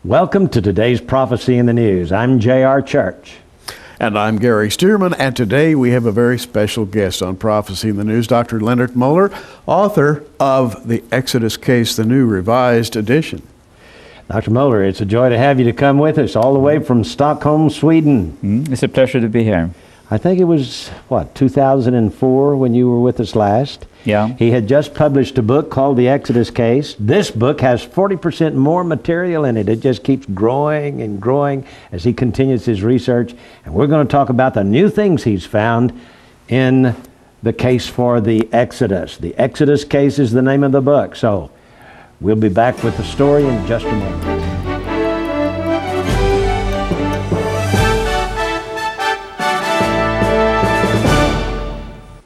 Welcome to today's Prophecy in the News. I'm J.R. Church. And I'm Gary Stearman, and today we have a very special guest on Prophecy in the News, Dr. Leonard Moeller, author of The Exodus Case, the new revised edition. Dr. Moeller, it's a joy to have you to come with us all the way from Stockholm, Sweden. It's a pleasure to be here. I think it was, 2004 when you were with us last? Yeah. He had just published a book called The Exodus Case. This book has 40% more material in it. It just keeps growing and growing as he continues his research. And we're going to talk about the new things he's found in the case for the Exodus. The Exodus Case is the name of the book. So we'll be back with the story in just a moment.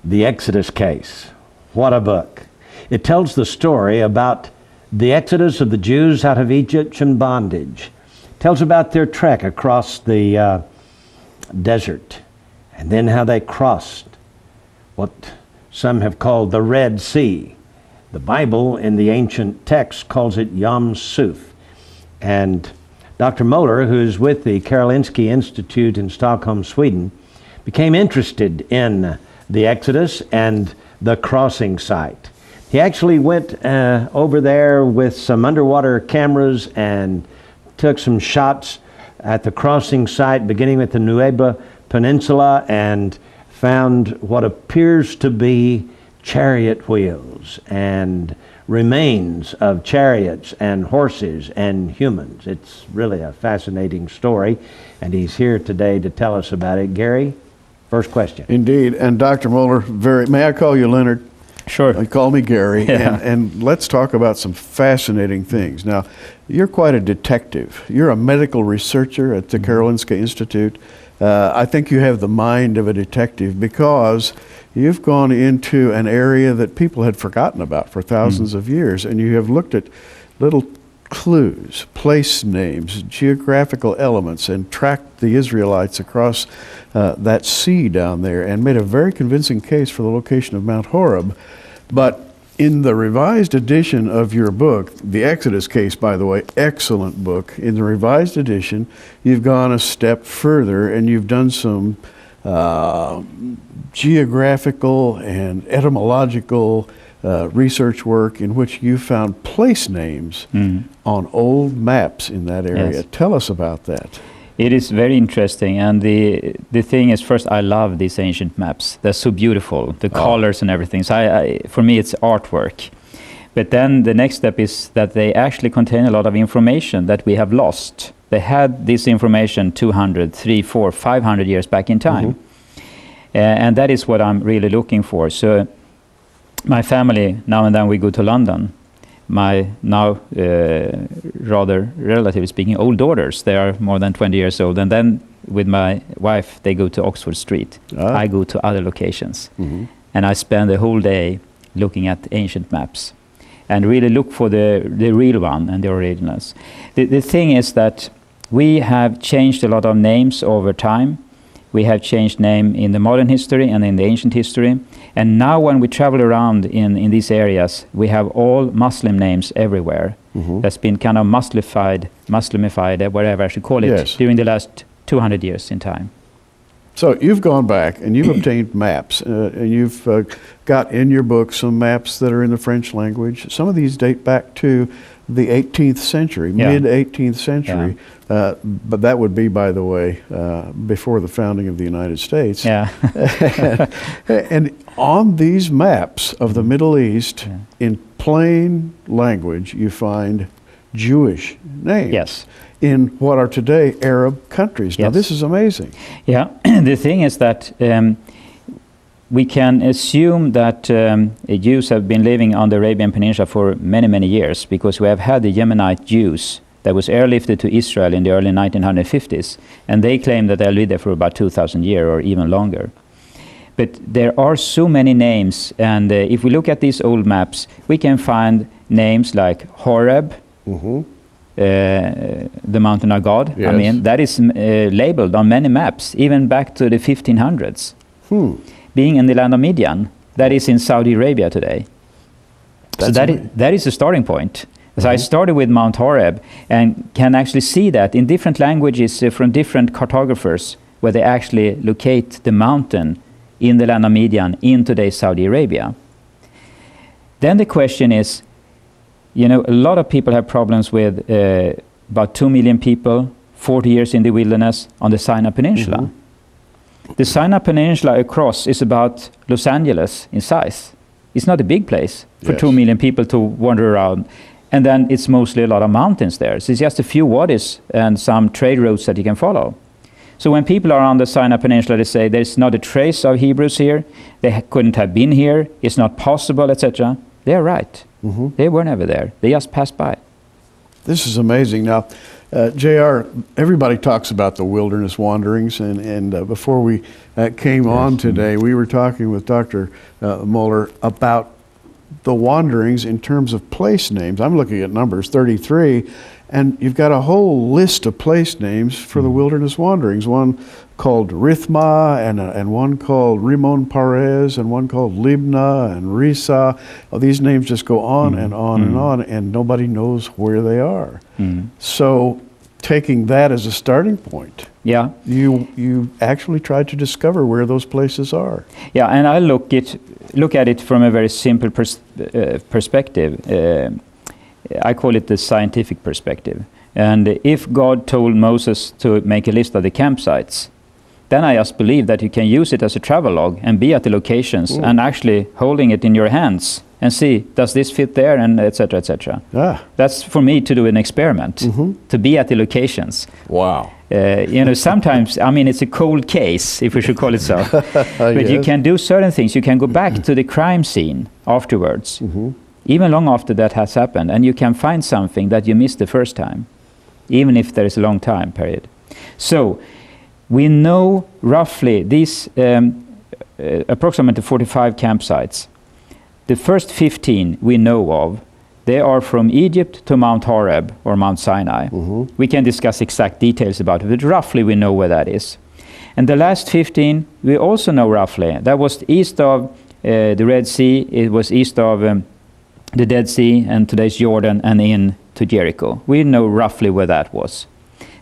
The Exodus Case. What a book. It tells the story about the exodus of the Jews out of Egyptian bondage. It tells about their trek across the desert, and then how they crossed what some have called the Red Sea. The Bible in the ancient text calls it Yam Suf. And Dr. Moeller, who is with the Karolinska Institute in Stockholm, Sweden, became interested in the Exodus and the crossing site. He actually went over there with some underwater cameras and took some shots at the crossing site, beginning with the Nueba Peninsula, and found what appears to be chariot wheels and remains of chariots and horses and humans. It's really a fascinating story, and he's here today to tell us about it. Gary, first question. Indeed. And Dr. Moeller, may I call you Leonard? Sure. Call me Gary. Yeah. And let's talk about some fascinating things. Now, you're quite a detective. You're a medical researcher at the Karolinska Institute. I think you have the mind of a detective because you've gone into an area that people had forgotten about for thousands of years, and you have looked at little clues, place names, geographical elements, and tracked the Israelites across that sea down there and made a very convincing case for the location of Mount Horeb. But in the revised edition of your book, The Exodus Case, by the way, excellent book. In the revised edition, you've gone a step further and you've done some geographical and etymological research work in which you found place names on old maps in that area. Yes. Tell us about that. It is very interesting, and the thing is, first, I love these ancient maps. They're so beautiful, the colors and everything. So for me, it's artwork. But then the next step is that they actually contain a lot of information that we have lost. They had this information 200, 300, 400, 500 years back in time. And that is what I'm really looking for. So my family, now and then we go to London. My now rather, relatively speaking, old daughters, they are more than 20 years old. And then with my wife, they go to Oxford Street. I go to other locations. And I spend the whole day looking at ancient maps and really look for the real one and the originals. The thing is that we have changed a lot of names over time. We have changed name in the modern history and in the ancient history. And now when we travel around in these areas, we have all Muslim names everywhere. That's been kind of Muslimified, whatever I should call it, Yes. during the last 200 years in time. So you've gone back and you've obtained maps, and you've got in your book some maps that are in the French language. Some of these date back to the 18th century, mid-18th century. But that would be, by the way, before the founding of the United States. Yeah. And on these maps of the Middle East, in plain language, you find Jewish names. Yes. In what are today Arab countries. Now, Yes. this is amazing. Yeah, the thing is that we can assume that Jews have been living on the Arabian Peninsula for many, many years, because we have had the Yemenite Jews that was airlifted to Israel in the early 1950s, and they claim that they'll live there for about 2,000 years or even longer. But there are so many names, and if we look at these old maps, we can find names like Horeb, the mountain of God. Yes. I mean, that is labeled on many maps, even back to the 1500s. Being in the land of Midian, that is in Saudi Arabia today. That's So that is a starting point. So I started with Mount Horeb and can actually see that in different languages from different cartographers where they actually locate the mountain in the land of Midian in today's Saudi Arabia. Then the question is, you know, a lot of people have problems with about 2 million people, 40 years in the wilderness on the Sinai Peninsula. The Sinai Peninsula across is about Los Angeles in size. It's not a big place for Yes. 2 million people to wander around. And then it's mostly a lot of mountains there. So it's just a few wadis and some trade routes that you can follow. So when people are on the Sinai Peninsula, they say there's not a trace of Hebrews here. They couldn't have been here. It's not possible, etc. They're right. They were never there. They just passed by. This is amazing. Now, JR, everybody talks about the wilderness wanderings, and before we came on today, we were talking with Dr. Moeller about the wanderings in terms of place names. I'm looking at Numbers 33, and you've got a whole list of place names for the wilderness wanderings. One called Rithma, and one called Rimon Perez, and one called Libna and Risa. Oh, these names just go on and on and on, and nobody knows where they are. So, taking that as a starting point, Yeah. you actually tried to discover where those places are. Yeah, and I look at it from a very simple perspective. I call it the scientific perspective. And if God told Moses to make a list of the campsites, then I just believe that you can use it as a travel log and be at the locations and actually holding it in your hands and see, does this fit there, and etc., etc. Ah, That's for me to do an experiment, to be at the locations. wow. You know, sometimes, I mean, it's a cold case, if we should call it so. But you Yes. can do certain things. You can go back to the crime scene afterwards, even long after that has happened, and you can find something that you missed the first time, even if there is a long time period. So, we know roughly these approximately 45 campsites. The first 15 we know of, they are from Egypt to Mount Horeb or Mount Sinai. We can discuss exact details about it, but roughly we know where that is. And the last 15 we also know roughly. That was east of the Red Sea, it was east of the Dead Sea and today's Jordan and in to Jericho. We know roughly where that was.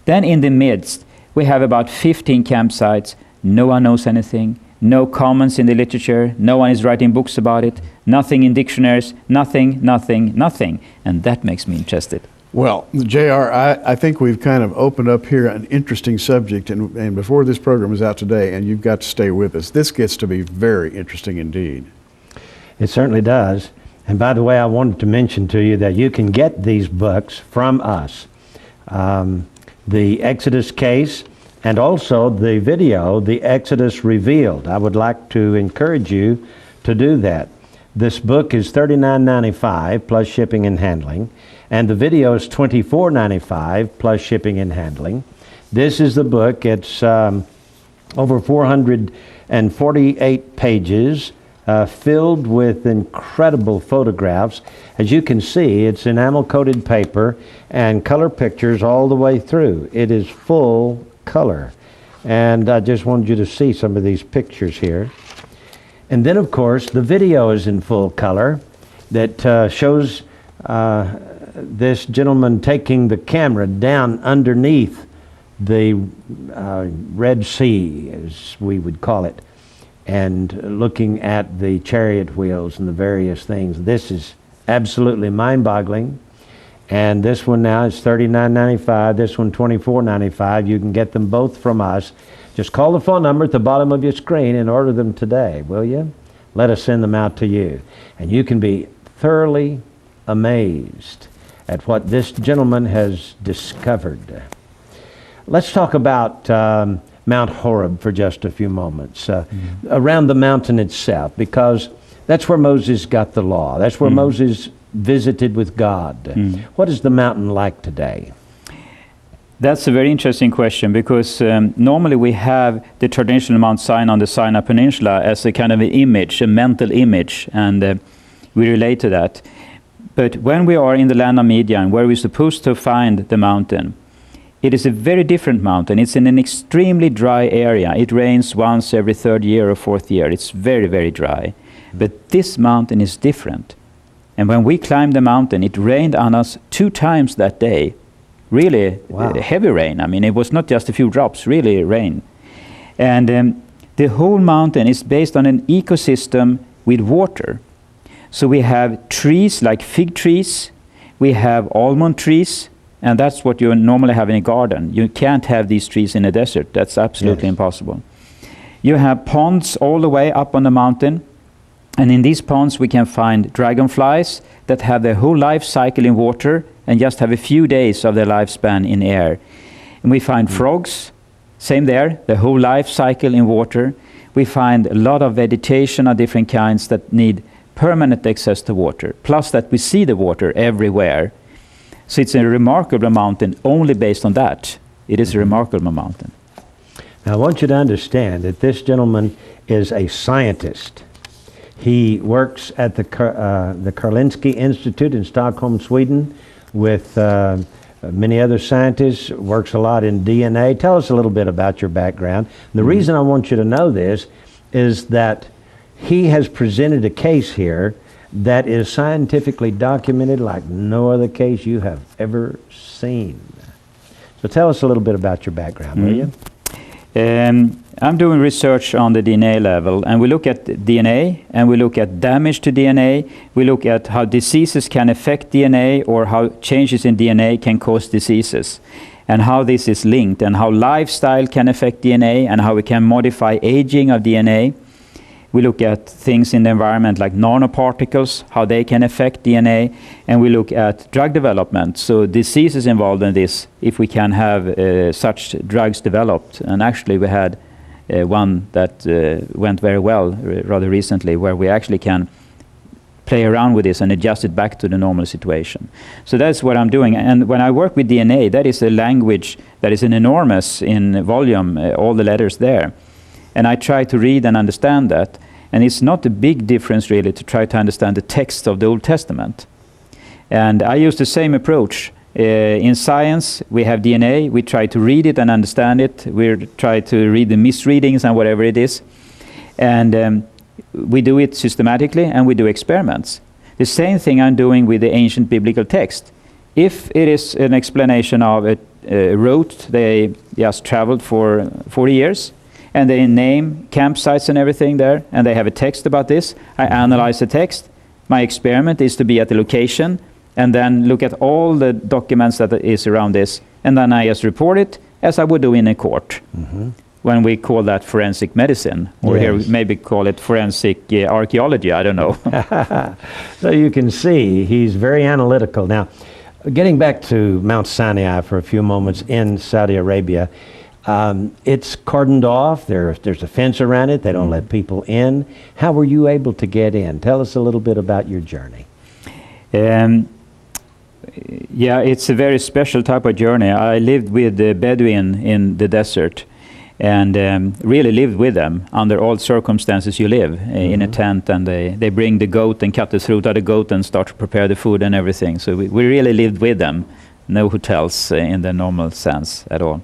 Then in the midst, we have about 15 campsites. No one knows anything. No comments in the literature. No one is writing books about it. Nothing in dictionaries. Nothing, nothing, nothing. And that makes me interested. Well, JR, I think we've kind of opened up here an interesting subject, and before this program is out today, and you've got to stay with us, this gets to be very interesting indeed. It certainly does. And by the way, I wanted to mention to you that you can get these books from us. The Exodus Case, and also the video, The Exodus Revealed. I would like to encourage you to do that. This book is $39.95 plus shipping and handling, and the video is $24.95 plus shipping and handling. This is the book. It's over 448 pages, filled with incredible photographs. As you can see, it's enamel-coated paper and color pictures all the way through. It is full color. And I just wanted you to see some of these pictures here. And then, of course, the video is in full color that shows this gentleman taking the camera down underneath the Red Sea, as we would call it, and looking at the chariot wheels and the various things. This is absolutely mind-boggling. And this one now is $39.95. This one $24.95. You can get them both from us. Just call the phone number at the bottom of your screen and order them today, will you? Let us send them out to you. And you can be thoroughly amazed at what this gentleman has discovered. Let's talk about Mount Horeb for just a few moments, around the mountain itself, because that's where Moses got the law. That's where Moses visited with God. What is the mountain like today? That's a very interesting question, because normally we have the traditional Mount Sinai on the Sinai Peninsula as a kind of an image, a mental image, and we relate to that. But when we are in the land of Midian, where we're supposed to find the mountain, it is a very different mountain. It's in an extremely dry area. It rains once every third year or fourth year. It's very, very dry. But this mountain is different. And when we climbed the mountain, it rained on us 2 times that day. Really Wow. heavy rain. I mean, it was not just a few drops, really rain. And the whole mountain is based on an ecosystem with water. So we have trees like fig trees, we have almond trees, and that's what you normally have in a garden. You can't have these trees in a desert. That's absolutely Yes. impossible. You have ponds all the way up on the mountain, and in these ponds we can find dragonflies that have their whole life cycle in water and just have a few days of their lifespan in air. And we find frogs, same there, the whole life cycle in water. We find a lot of vegetation of different kinds that need permanent access to water, plus that we see the water everywhere. So it's a remarkable mountain only based on that. It is a remarkable mountain. Now, I want you to understand that this gentleman is a scientist. He works at the Karolinska Institute in Stockholm, Sweden, with many other scientists, works a lot in DNA. Tell us a little bit about your background. The reason I want you to know this is that he has presented a case here that is scientifically documented like no other case you have ever seen. So tell us a little bit about your background, will you? I'm doing research on the DNA level, and we look at DNA, and we look at damage to DNA, we look at how diseases can affect DNA, or how changes in DNA can cause diseases, and how this is linked, and how lifestyle can affect DNA, and how we can modify aging of DNA. We look at things in the environment like nanoparticles, how they can affect DNA, and we look at drug development, so diseases involved in this, if we can have such drugs developed. And actually we had one that went very well rather recently, where we actually can play around with this and adjust it back to the normal situation. So that's what I'm doing. And when I work with DNA, that is a language that is an enormous in volume, all the letters there. And I try to read and understand that. And it's not a big difference really to try to understand the text of the Old Testament. And I use the same approach. In science, we have DNA, we try to read it and understand it. We try to read the misreadings and whatever it is. And we do it systematically, and we do experiments. The same thing I'm doing with the ancient biblical text. If it is an explanation of a route they just traveled for 40 years, and they name campsites and everything there, and they have a text about this, I analyze the text. My experiment is to be at the location, and then look at all the documents that is around this, and then I just report it as I would do in a court. When we call that forensic medicine, or here we Yes. maybe call it forensic archaeology, I don't know. So you can see he's very analytical. Now, getting back to Mount Sinai for a few moments in Saudi Arabia, it's cordoned off. There's a fence around it. They don't let people in. How were you able to get in? Tell us a little bit about your journey. Yeah, it's a very special type of journey. I lived with the Bedouin in the desert, and really lived with them under all circumstances you live, in a tent, and they bring the goat and cut the throat of the goat and start to prepare the food and everything. So we really lived with them. No hotels in the normal sense at all.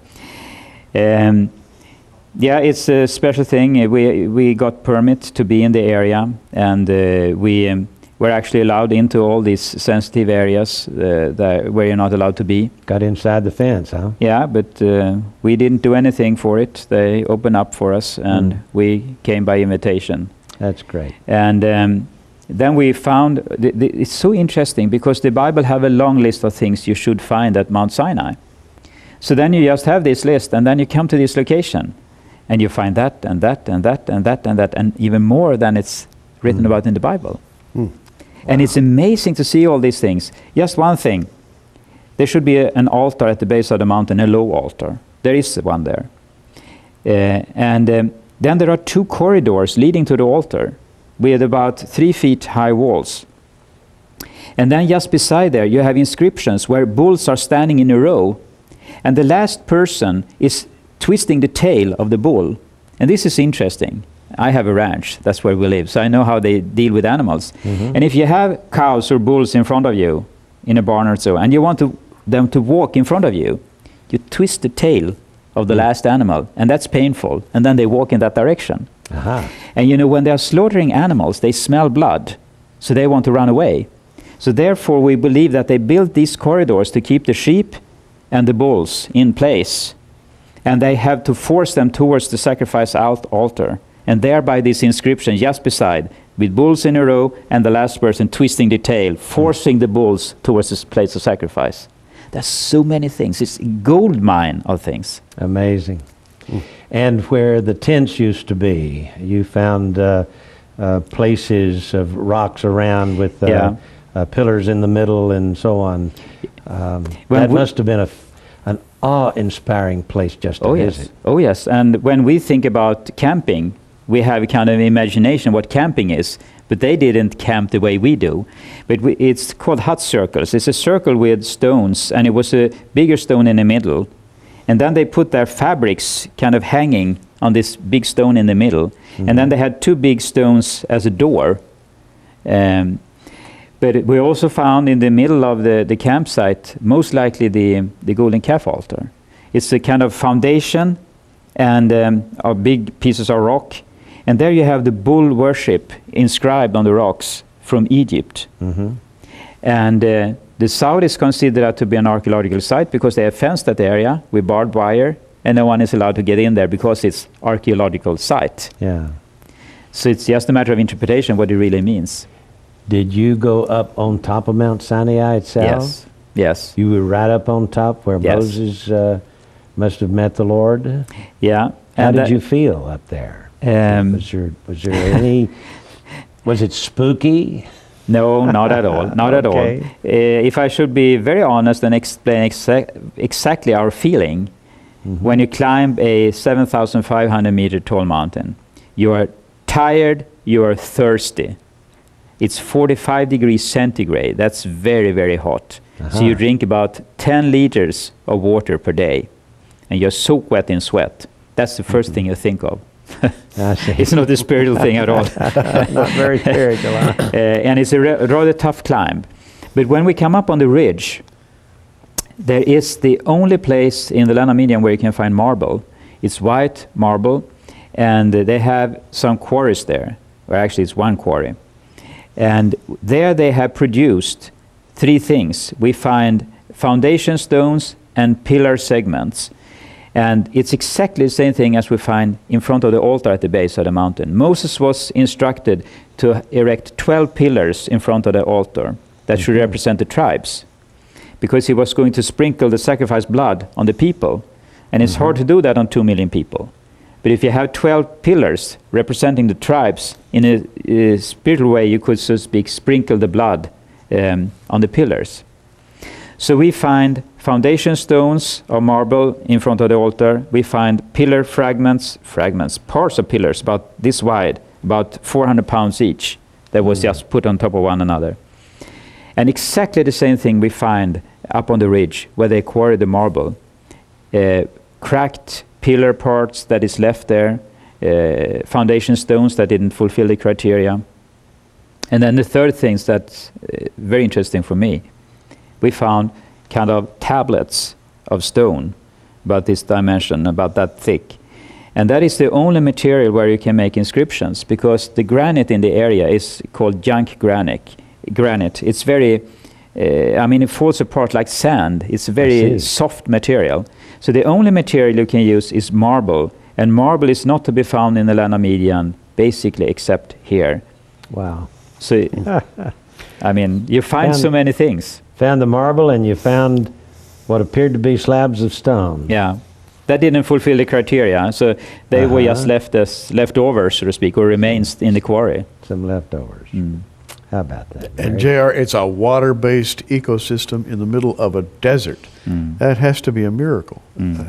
Yeah, it's a special thing. We got permit to be in the area, and we were actually allowed into all these sensitive areas where you're not allowed to be. Got inside the fence, huh? Yeah, but we didn't do anything for it. They opened up for us, and we came by invitation. That's great. And then we found, it's so interesting because the Bible have a long list of things you should find at Mount Sinai. So then you just have this list, and then you come to this location, and you find that, and that, and that, and that, and that, and even more than it's written about in the Bible. And it's amazing to see all these things. Just one thing, there should be an altar at the base of the mountain, a low altar. There is one there. Then there are 2 corridors leading to the altar with about 3 feet high walls. And then just beside there, you have inscriptions where bulls are standing in a row, and the last person is twisting the tail of the bull. And this is interesting. I have a ranch, that's where we live, so I know how they deal with animals. And if you have cows or bulls in front of you, in a barn or so, and you want them to walk in front of you, you twist the tail of the last animal, and that's painful, and then they walk in that direction. Aha. And you know, when they are slaughtering animals, they smell blood, so they want to run away. So therefore, we believe that they built these corridors to keep the sheep and the bulls in place. And they have to force them towards the sacrifice altar. And thereby this inscription just beside, with bulls in a row and the last person twisting the tail, forcing the bulls towards this place of sacrifice. There's so many things. It's a gold mine of things. Amazing. And where the tents used to be, you found places of rocks around with pillars in the middle and so on. That must have been an awe-inspiring place just to visit. Oh yes, and when we think about camping, we have a kind of imagination what camping is, but they didn't camp the way we do. But it's called hut circles. It's a circle with stones, and it was a bigger stone in the middle. And then they put their fabrics kind of hanging on this big stone in the middle. Mm-hmm. And then they had two big stones as a door. But we also found in the middle of the campsite, most likely the golden calf altar. It's a kind of foundation and big pieces of rock. And there you have the bull worship inscribed on the rocks from Egypt. Mm-hmm. And the south is considered to be an archaeological site because they have fenced that area with barbed wire, and no one is allowed to get in there because it's archaeological site. Yeah. So it's just a matter of interpretation what it really means. Did you go up on top of Mount Sinai itself? Yes. Yes. You were right up on top where Moses must have met the Lord? Yeah. How did you feel up there? Was there any... Was it spooky? No, not at all. Not at all. If I should be very honest and explain exactly our feeling, when you climb a 7,500 meter tall mountain, you are tired, you are thirsty. It's 45 degrees centigrade. That's very, very hot. So you drink about 10 liters of water per day, and you're soaked wet in sweat. That's the first thing you think of. It's not a spiritual thing at all. Not very spiritual. And it's a rather tough climb. But when we come up on the ridge, there is the only place in the land of Midian where you can find marble. It's white marble, and they have some quarries there. Or actually, it's one quarry. And there they have produced three things. We find foundation stones and pillar segments. And it's exactly the same thing as we find in front of the altar at the base of the mountain. Moses was instructed to erect 12 pillars in front of the altar that should represent the tribes, because he was going to sprinkle the sacrifice blood on the people. And it's hard to do that on 2 million people. But if you have 12 pillars representing the tribes, in a spiritual way, you could, so to speak, sprinkle the blood on the pillars. So we find foundation stones of marble in front of the altar. We find pillar fragments, parts of pillars about this wide, about 400 pounds each, that was just put on top of one another. And exactly the same thing we find up on the ridge where they quarried the marble. Cracked pillar parts that is left there, foundation stones that didn't fulfill the criteria. And then the third thing that's very interesting for me, we found kind of tablets of stone about this dimension, about that thick. And that is the only material where you can make inscriptions, because the granite in the area is called junk granite. It's very, it falls apart like sand. It's a very soft material. So the only material you can use is marble, and marble is not to be found in the land of Midian, basically, except here. Wow. So, you find so many things. Found the marble, and you found what appeared to be slabs of stone. Yeah, that didn't fulfill the criteria, so they were just left as leftovers, so to speak, or remains in the quarry. Some leftovers. How about that? And JR, it's a water-based ecosystem in the middle of a desert. That has to be a miracle.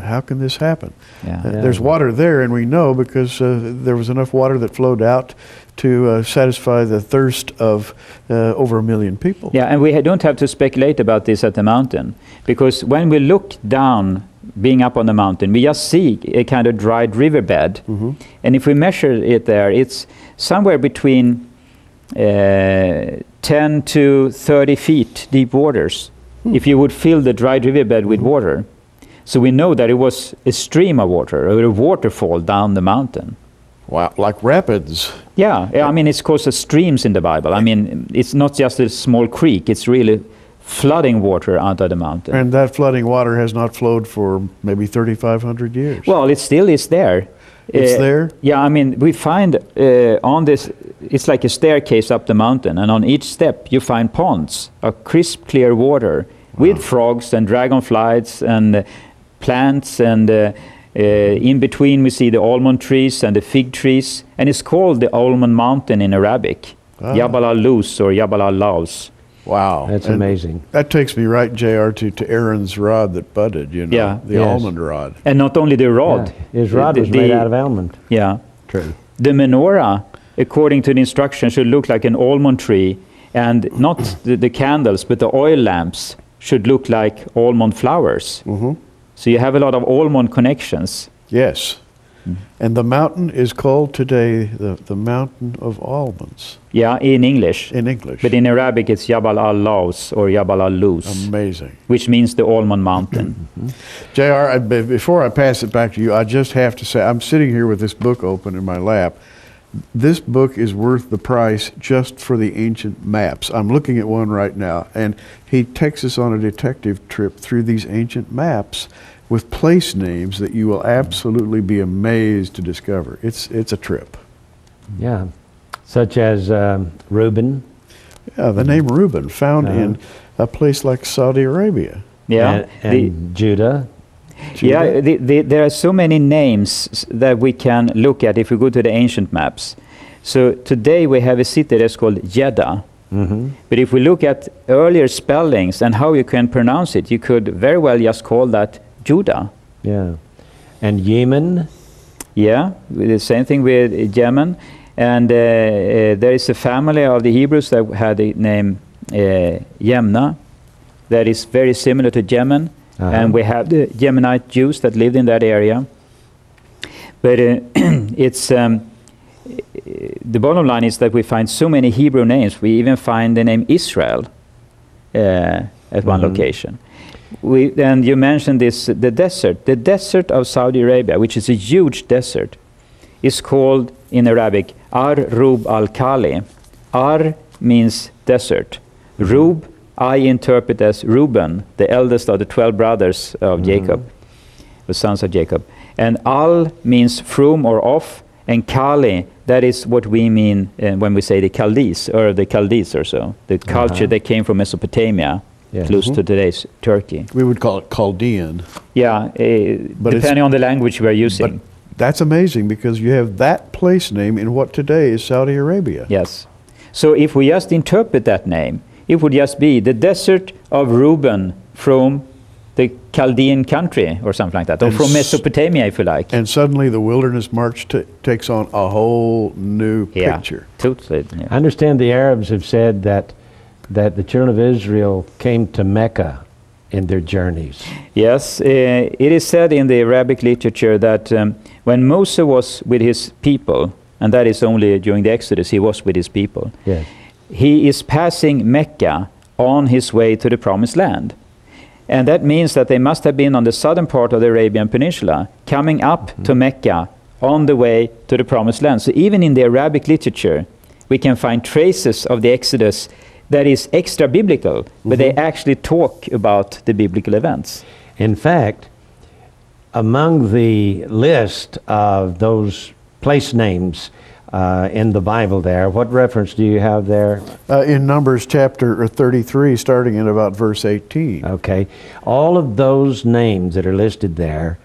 How can this happen? There's water there, and we know because there was enough water that flowed out to satisfy the thirst of over 1 million people. Yeah, and we don't have to speculate about this at the mountain, because when we look down, being up on the mountain, we just see a kind of dried riverbed. And if we measure it there, it's somewhere between 10 to 30 feet deep waters, if you would fill the dried riverbed with water. So we know that it was a stream of water, or a waterfall down the mountain. Wow, like rapids. Yeah, I mean, it's called streams in the Bible. I mean, it's not just a small creek, it's really flooding water out of the mountain. And that flooding water has not flowed for maybe 3,500 years. Well, it still is there. It's there? Yeah, I mean, we find on this, it's like a staircase up the mountain, and on each step you find ponds of crisp, clear water with frogs and dragonflies and plants, and in between we see the almond trees and the fig trees, and it's called the Almond Mountain in Arabic, Jabal al-Luz or Jabal al-Laus. Wow. That's And amazing. That takes me right, JR, to Aaron's rod that budded, you know, Yeah. the Yes. almond rod. And not only the rod. Yeah, his rod was made out of almond Yeah. tree. The menorah, according to the instructions, should look like an almond tree, and not the candles, but the oil lamps should look like almond flowers. So you have a lot of almond connections. Yes. And the mountain is called today the Mountain of Almonds Yeah, in English. in English. But in Arabic, it's Jabal al-Laus or Jabal al-Luz, Amazing. which means the almond mountain. JR, before I pass it back to you, I just have to say, I'm sitting here with this book open in my lap. This book is worth the price just for the ancient maps. I'm looking at one right now, and he takes us on a detective trip through these ancient maps with place names that you will absolutely be amazed to discover. It's a trip. Yeah. Such as Reuben. Yeah, the name Reuben, found in a place like Saudi Arabia. Yeah. And Judah. Yeah, there are so many names that we can look at if we go to the ancient maps. So today we have a city that's called Jeddah. But if we look at earlier spellings and how you can pronounce it, you could very well just call that Judah. Yeah. And Yemen. Yeah, the same thing with Yemen. And there is a family of the Hebrews that had the name Yemna that is very similar to Yemen. And we have the Yemenite Jews that lived in that area. But it's the bottom line is that we find so many Hebrew names. We even find the name Israel at one location. And you mentioned this, the desert of Saudi Arabia, which is a huge desert, is called in Arabic Ar-Rub al-Khali. Ar means desert. Rub I interpret as Reuben, the eldest of the 12 brothers of Jacob, the sons of Jacob. And Al means from or of, and Kali, that is what we mean when we say the Chaldees, or the Chaldees or so, the culture that came from Mesopotamia, close to today's Turkey. We would call it Chaldean. Yeah, depending on the language we're using. But that's amazing because you have that place name in what today is Saudi Arabia. Yes. So if we just interpret that name, it would just be the desert of Reuben from the Chaldean country or something like that, or from Mesopotamia, if you like. And suddenly the wilderness march takes on a whole new picture. Totally. Yeah. I understand the Arabs have said that the children of Israel came to Mecca in their journeys. Yes, it is said in the Arabic literature that when Moses was with his people, and that is only during the Exodus, he was with his people. Yes. He is passing Mecca on his way to the Promised Land. And that means that they must have been on the southern part of the Arabian Peninsula, coming up to Mecca on the way to the Promised Land. So even in the Arabic literature, we can find traces of the Exodus that is extra biblical, but they actually talk about the biblical events. In fact, among the list of those place names in the Bible there, what reference do you have there? In Numbers chapter 33, starting in about verse 18. Okay. All of those names that are listed there,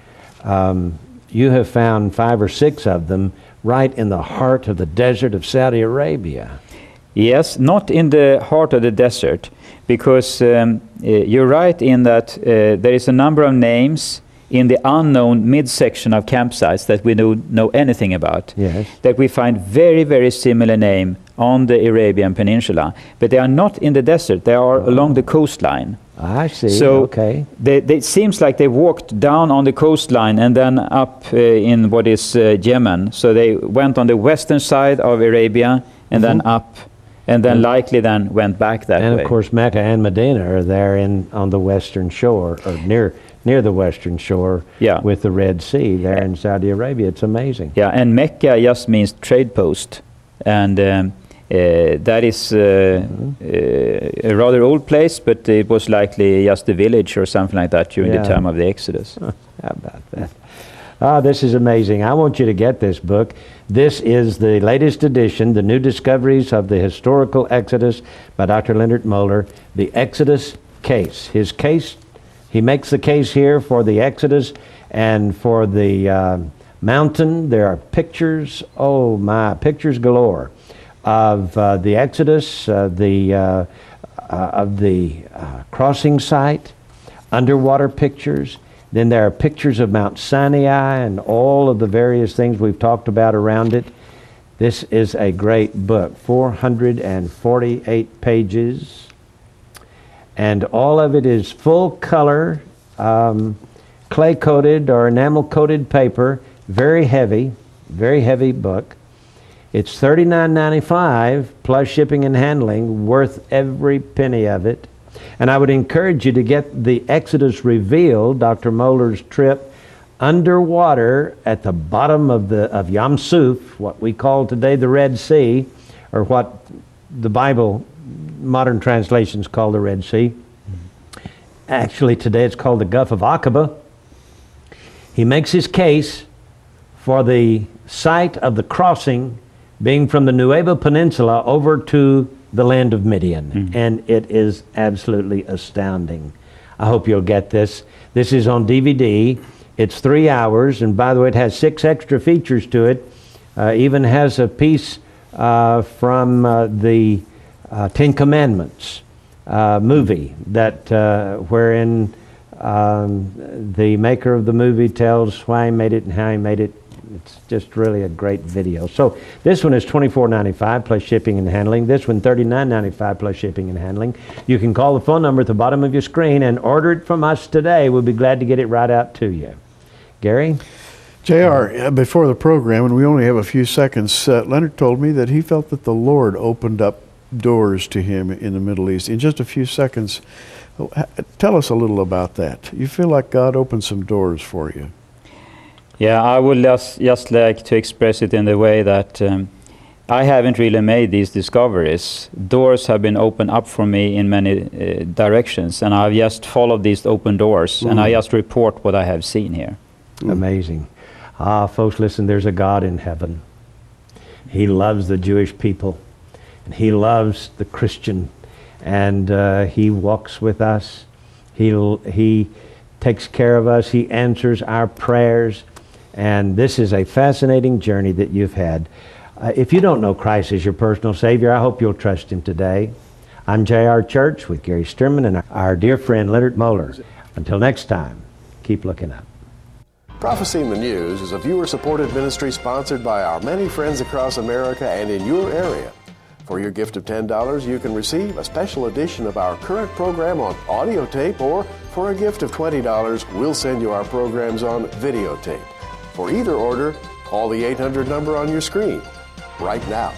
you have found 5 or 6 of them right in the heart of the desert of Saudi Arabia. Yes, not in the heart of the desert, because you're right in that there is a number of names in the unknown midsection of campsites that we don't know anything about, that we find very, very similar name on the Arabian Peninsula. But they are not in the desert, they are along the coastline. I see, So okay. it seems like they walked down on the coastline and then up in what is Yemen. So they went on the western side of Arabia and then up, and then likely then went back that way. And of course Mecca and Medina are there on the western shore, or near near the western shore Yeah. with the Red Sea there in Saudi Arabia. It's amazing. Yeah, and Mecca just means trade post, and that is a rather old place, but it was likely just a village or something like that during Yeah. the time of the Exodus. How about that? Ah, this is amazing. I want you to get this book. This is the latest edition, The New Discoveries of the Historical Exodus by Dr. Leonard Moeller, the Exodus case. His case, he makes the case here for the Exodus and for the mountain. There are pictures, oh my, pictures galore of the Exodus, of the crossing site, underwater pictures. Then there are pictures of Mount Sinai and all of the various things we've talked about around it. This is a great book, 448 pages. And all of it is full color, clay-coated or enamel-coated paper, very heavy book. It's $39.95 plus shipping and handling, worth every penny of it. And I would encourage you to get the Exodus Revealed, Dr. Moeller's trip underwater at the bottom of Yam Suf, what we call today the Red Sea, or what the Bible modern translations call the Red Sea. Actually, today it's called the Gulf of Aqaba. He makes his case for the site of the crossing being from the Nueva Peninsula over to the land of Midian. And it is absolutely astounding. I hope you'll get this. This is on DVD. It's 3 hours, and by the way, it has 6 extra features to it. Even has a piece from the Ten Commandments movie that wherein the maker of the movie tells why he made it and how he made it. It's just really a great video. So this one is $24.95 plus shipping and handling. This one $39.95 plus shipping and handling. You can call the phone number at the bottom of your screen and order it from us today. We'll be glad to get it right out to you. Gary? JR, before the program, and we only have a few seconds, Leonard told me that he felt that the Lord opened up doors to him in the Middle East. In just a few seconds, tell us a little about that. You feel like God opened some doors for you. Yeah, I would just like to express it in the way that I haven't really made these discoveries. Doors have been opened up for me in many directions, and I've just followed these open doors, and I just report what I have seen here. Amazing. Ah, folks, listen, there's a God in heaven. He loves the Jewish people, and He loves the Christian, and He walks with us. He takes care of us. He answers our prayers. And this is a fascinating journey that you've had. If you don't know Christ as your personal Savior, I hope you'll trust Him today. I'm J.R. Church with Gary Sturman and our dear friend Leonard Moeller. Until next time, keep looking up. Prophecy in the News is a viewer-supported ministry sponsored by our many friends across America and in your area. For your gift of $10, you can receive a special edition of our current program on audio tape, or for a gift of $20, we'll send you our programs on videotape. For either order, call the 800 number on your screen right now.